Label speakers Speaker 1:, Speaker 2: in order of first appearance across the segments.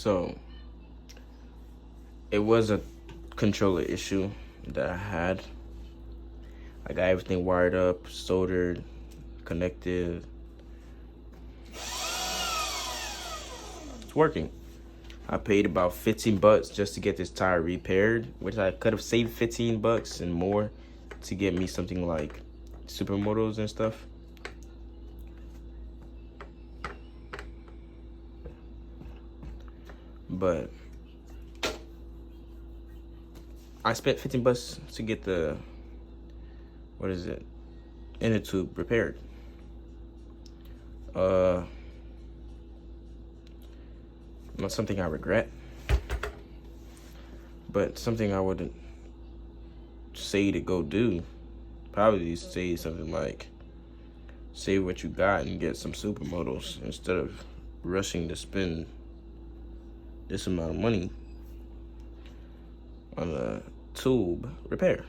Speaker 1: So it was a controller issue that I had. I got everything wired up, soldered, connected. It's working. I paid about 15 bucks just to get this tire repaired, which I could have saved 15 bucks and more to get me something like supermotos and stuff. But I spent 15 bucks to get the, what is it, inner tube repaired. Not something I regret, but something I wouldn't say to go do. Probably say something like, save what you got and get some supermotos instead of rushing to spend this amount of money on a tube repair.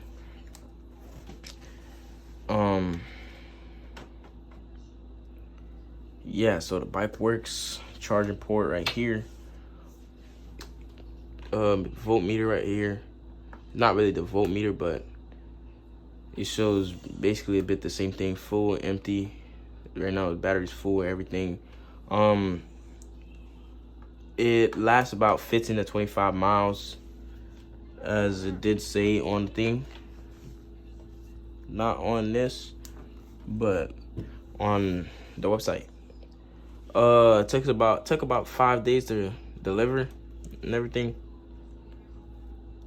Speaker 1: Yeah, so the bike works. Charging port right here. Voltmeter right here. Not really the voltmeter, but it shows basically a bit the same thing, full, empty. Right now the battery's full, everything. It lasts about 15 to 25 miles, as it did say on the thing. Not on this, but on the website. It took about 5 days to deliver and everything.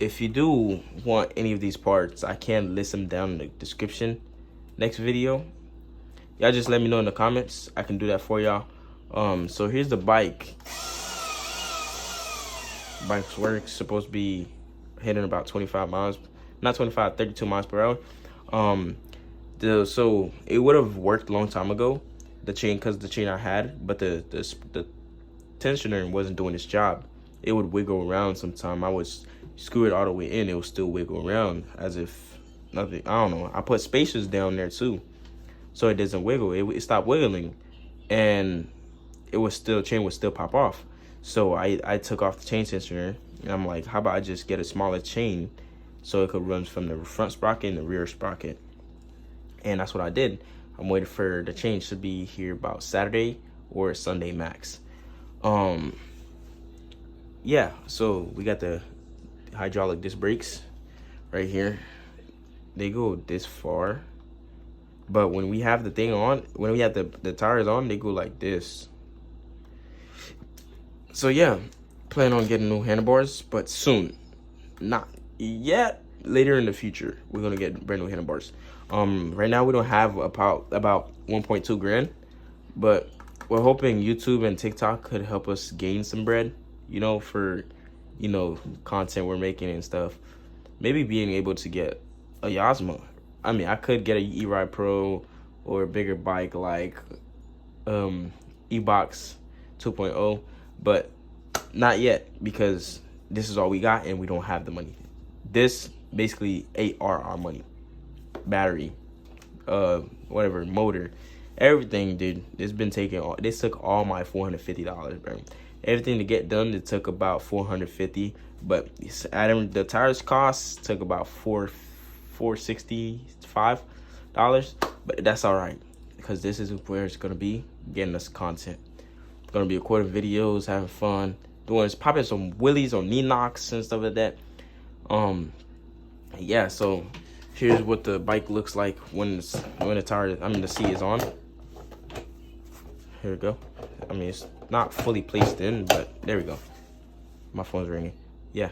Speaker 1: If you do want any of these parts, I can list them down in the description next video. Y'all just let me know in the comments. I can do that for y'all. So here's the bike. Bike's works. Supposed to be hitting about 25 miles, not 25, 32 miles per hour. So it would have worked a long time ago, the chain, because the chain I had, but the tensioner wasn't doing its job. It would wiggle around sometime. I would screw it all the way in, it would still wiggle around as if nothing. I don't know. I put spacers down there too, so it doesn't wiggle. It stopped wiggling, and it was still, chain would still pop off. So I took off the chain tensioner, and I'm like, how about I just get a smaller chain so it could run from the front sprocket and the rear sprocket. And that's what I did. I'm waiting for the change to be here about Saturday or Sunday max. Yeah, so we got the hydraulic disc brakes right here. They go this far, but when we have the thing on, when we have the tires on, they go like this. So yeah, plan on getting new handlebars, but soon. Not yet. Later in the future, we're gonna get brand new handlebars. Right now we don't have about 1.2 grand, but we're hoping YouTube and TikTok could help us gain some bread, you know, for, you know, content we're making and stuff. Maybe being able to get a Yasma. I mean, I could get a E-Ride Pro or a bigger bike like E-Box 2.0, but not yet, because this is all we got and we don't have the money. This basically ate our money. Battery, whatever, motor, everything, dude. This took all my $450, bro. Everything to get done, it took about $450, but the tires cost took about $465, but that's all right, because this is where it's gonna be, getting us content. It's gonna be recording videos, having fun, popping some wheelies on knee knocks and stuff like that. Yeah, so here's what the bike looks like when the seat is on. Here we go. I mean, it's not fully placed in, but there we go. My phone's ringing. Yeah.